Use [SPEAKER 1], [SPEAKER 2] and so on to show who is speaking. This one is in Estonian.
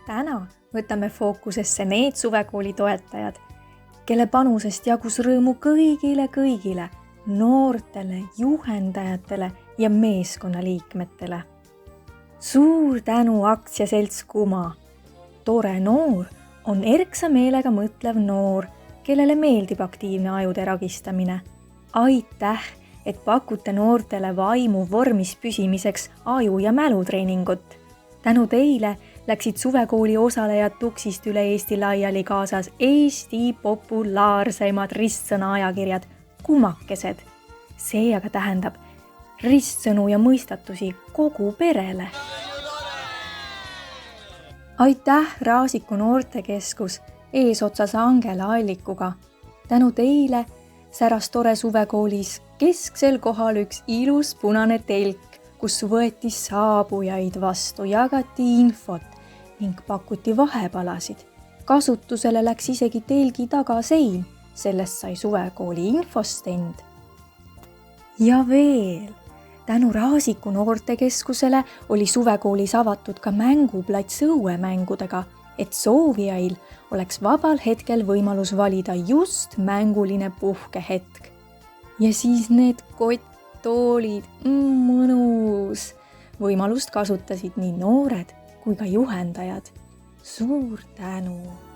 [SPEAKER 1] Täna võtame fookusesse need suvekooli toetajad, kelle panusest jagus rõõmu kõigile, noortele, juhendajatele ja meeskonnaliikmetele. Suur tänu aktsiaselts Kuma. Tore noor on erksa meelega mõtlev noor, kellele meeldib aktiivne ajude ragistamine. Aitäh, et pakute noortele vaimu vormis püsimiseks aju- ja mälutreeningut. Tänu teile läksid suvekooli osalejad tuksist üle Eesti laiali kaasas Eesti populaarseimad ristsõna ajakirjad Kumakesed. See aga tähendab ristsõnu ja mõistatusi kogu perele. Aitäh Raasiku noortekeskus eesotsas Angela Allikuga. Tänu teile säras tore suvekoolis kesksel kohal üks ilus punane telk, kus võeti saabujaid vastu, jagati infot ning pakuti vahepalasid. Kasutusele läks isegi telgi tagasein, sellest sai suvekooli infostend. Ja veel, tänu Raasiku noortekeskusele oli suvekoolis avatud ka mänguplats õuemängudega, et soovijail oleks vabal hetkel võimalus valida just mänguline puhkehetk. Ja siis need kotttoolid, mõnus. Võimalust kasutasid nii noored kui ka juhendajad. Suur tänu!